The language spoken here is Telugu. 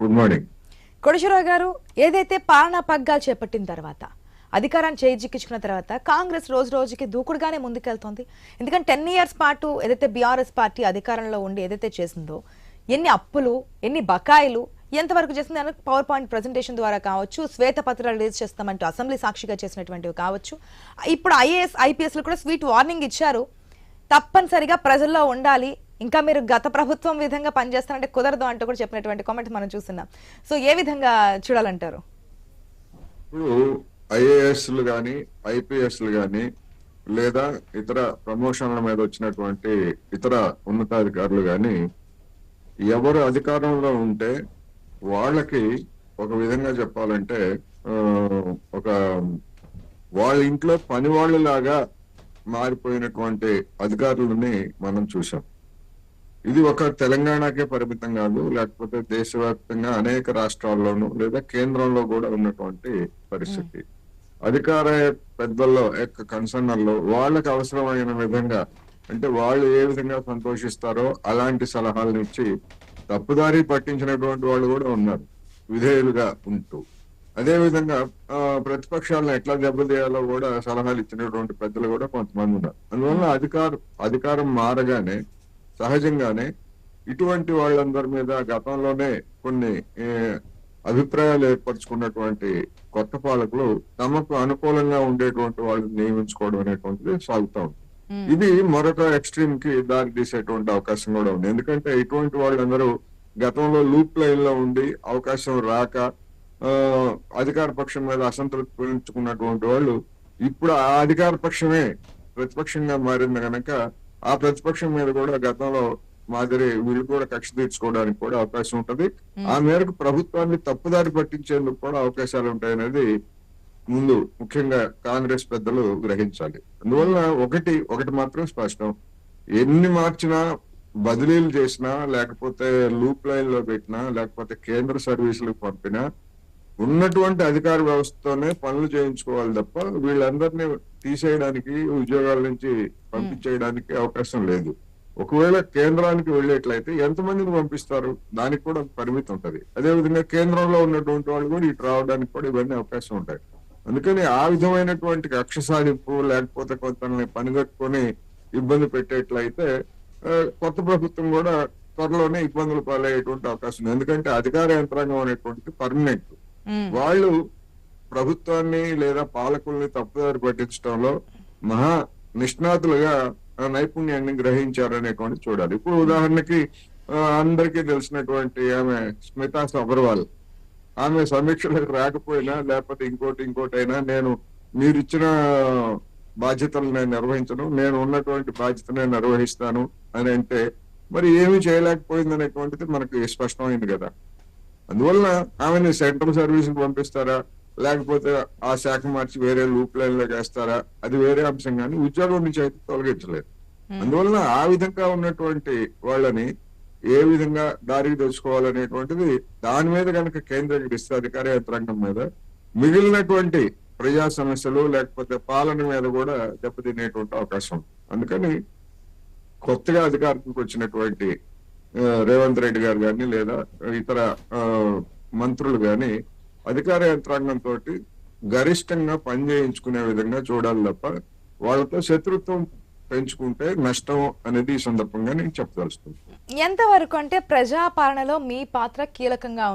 Good morning. కోటేశ్వరరావు గారు, ఏదైతే పాలనా పగ్గాలు చేపట్టిన తర్వాత అధికారాన్ని చేజిక్కించుకున్న తర్వాత కాంగ్రెస్ రోజు రోజుకి దూకుడుగానే ముందుకెళ్తోంది. ఎందుకంటే 10 ఇయర్స్ పాటు ఏదైతే బీఆర్ఎస్ పార్టీ అధికారంలో ఉండి ఏదైతే చేసిందో, ఎన్ని అప్పులు, ఎన్ని బకాయిలు, ఎంతవరకు చేసింది అని పవర్ పాయింట్ ప్రెజెంటేషన్ ద్వారా కావచ్చు, శ్వేతపత్రాలు రిలీజ్ చేస్తామంటూ అసెంబ్లీ సాక్షిగా చేసినటువంటివి కావచ్చు. ఇప్పుడు ఐఏఎస్ ఐపీఎస్లు కూడా స్వీట్ వార్నింగ్ ఇచ్చారు. తప్పనిసరిగా ప్రజల్లో ఉండాలి, ఇంకా మీరు గత ప్రభుత్వం విధంగా పనిచేస్తారంటే కుదరదు అంటూ కూడా చెప్పినటువంటి కామెంట్ మనం చూస్తున్నాం. సో ఏ విధంగా చూడాలంటారు? ఇప్పుడు ఐఏఎస్లు కానీ ఐపీఎస్లు కానీ లేదా ఇతర ప్రమోషన్ల మీద వచ్చినటువంటి ఇతర ఉన్నతాధికారులు కానీ ఎవరు అధికారంలో ఉంటే వాళ్ళకి ఒక విధంగా చెప్పాలంటే ఆ, ఒక వాళ్ళ ఇంట్లో పని వాళ్ళలాగా మారిపోయినటువంటి అధికారులని మనం చూసాం. ఇది ఒక తెలంగాణకే పరిమితం కాదు, లేకపోతే దేశవ్యాప్తంగా అనేక రాష్ట్రాల్లోనూ లేదా కేంద్రంలో కూడా ఉన్నటువంటి పరిస్థితి. అధికార పెద్దల్లో యొక్క కన్సర్నర్లో వాళ్ళకి అవసరమైన విధంగా, అంటే వాళ్ళు ఏ విధంగా సంతోషిస్తారో అలాంటి సలహాలను ఇచ్చి తప్పుదారి పట్టించినటువంటి వాళ్ళు కూడా ఉన్నారు విధేయులుగా ఉంటూ. అదే విధంగా ప్రతిపక్షాలను ఎట్లా దెబ్బతీయాలో కూడా సలహాలు ఇచ్చినటువంటి పెద్దలు కూడా కొంతమంది ఉన్నారు. అందువల్ల అధికారం మారగానే సహజంగానే ఇటువంటి వాళ్ళందరి మీద గతంలోనే కొన్ని అభిప్రాయాలు ఏర్పరచుకున్నటువంటి కొత్త పాలకులు తమకు అనుకూలంగా ఉండేటువంటి వాళ్ళని నియమించుకోవడం అనేటువంటిది సాగుతూ ఉంది. ఇది మరొక ఎక్స్ట్రీమ్ కి దారి తీసేటువంటి అవకాశం కూడా ఉంది. ఎందుకంటే ఇటువంటి వాళ్ళందరూ గతంలో లూప్ లైన్ లో ఉండి అవకాశం రాక అధికార పక్షం మీద అసంతృప్తి పెంచుకున్నటువంటి వాళ్ళు ఇప్పుడు ఆ అధికార పక్షమే ప్రతిపక్షంగా మారింది కనుక ఆ ప్రతిపక్షం మీద కూడా గతంలో మాదిరి వీళ్ళు కూడా కక్ష తీర్చుకోవడానికి కూడా అవకాశం ఉంటది. ఆ మేరకు ప్రభుత్వాన్ని తప్పుదారి పట్టించేందుకు కూడా అవకాశాలు ఉంటాయనేది ముందు ముఖ్యంగా కాంగ్రెస్ పెద్దలు గ్రహించాలి. అందువల్ల ఒకటి మాత్రం స్పష్టం, ఎన్ని మార్చినా, బదిలీలు చేసినా, లేకపోతే లూప్ లైన్ లో పెట్టినా, లేకపోతే కేంద్ర సర్వీసులకు పంపినా ఉన్నటువంటి అధికార వ్యవస్థతోనే పనులు చేయించుకోవాలి తప్ప వీళ్ళందరినీ తీసేయడానికి, ఉద్యోగాల నుంచి పంపించేయడానికి అవకాశం లేదు. ఒకవేళ కేంద్రానికి వెళ్ళేట్లయితే ఎంతమందిని పంపిస్తారు, దానికి కూడా పరిమితి ఉంటది. అదేవిధంగా కేంద్రంలో ఉన్నటువంటి వాళ్ళు కూడా ఇటు రావడానికి కూడా ఇవన్నీ అవకాశం ఉంటాయి. అందుకని ఆ విధమైనటువంటి కక్ష సాధింపు లేకపోతే కొంతమంది పనిగట్టుకొని ఇబ్బంది పెట్టేట్లయితే కొత్త ప్రభుత్వం కూడా త్వరలోనే ఇబ్బందులు పాలయ్యేటువంటి అవకాశం ఉంది. ఎందుకంటే అధికార యంత్రాంగం అనేటువంటిది పర్మనెంట్. వాళ్ళు ప్రభుత్వాన్ని లేదా పాలకుల్ని తప్పుదారి పట్టించడంలో మహా నిష్ణాతులుగా నైపుణ్యాన్ని గ్రహించారనేటువంటి చూడాలి. ఇప్పుడు ఉదాహరణకి అందరికీ తెలిసినటువంటి ఆమె స్మితా సబర్వాల్, ఆమె సమీక్షలకు రాకపోయినా లేకపోతే ఇంకోటి అయినా నేను మీరు ఇచ్చిన బాధ్యతలు నేను నిర్వహించను, నేను ఉన్నటువంటి బాధ్యత నేను నిర్వహిస్తాను అని అంటే మరి ఏమీ చేయలేకపోయింది అనేటువంటిది మనకి స్పష్టమైంది కదా. అందువల్ల ఆమెను సెంట్రల్ సర్వీస్ పంపిస్తారా లేకపోతే ఆ శాఖ మార్చి వేరే లూప్ లైన్ లో వేస్తారా అది వేరే అంశం, కానీ ఉద్యోగం నుంచి అయితే తొలగించలేదు. అందువల్ల ఆ విధంగా ఉన్నటువంటి వాళ్ళని ఏ విధంగా దారికి తెచ్చుకోవాలనేటువంటిది దాని మీద కనుక కేంద్రీకరిస్తే అధికార యంత్రాంగం మీద మిగిలినటువంటి ప్రజా సమస్యలు లేకపోతే పాలన మీద కూడా దెబ్బతినేటువంటి అవకాశం. అందుకని కొత్తగా అధికారంలోకి వచ్చినటువంటి రేవంత్ రెడ్డి గారు కానీ లేదా ఇతర మంత్రులు కానీ అధికార యంత్రాంగంతో గరిష్టంగా పనిచేయించుకునే విధంగా చూడాలి తప్ప వాళ్ళతో శత్రుత్వం పెంచుకుంటే నష్టం అనేది ఈ సందర్భంగా నేను చెప్పదలుచుకుంటున్నాను. ఎంతవరకు అంటే ప్రజాపాలనలో మీ పాత్ర కీలకంగా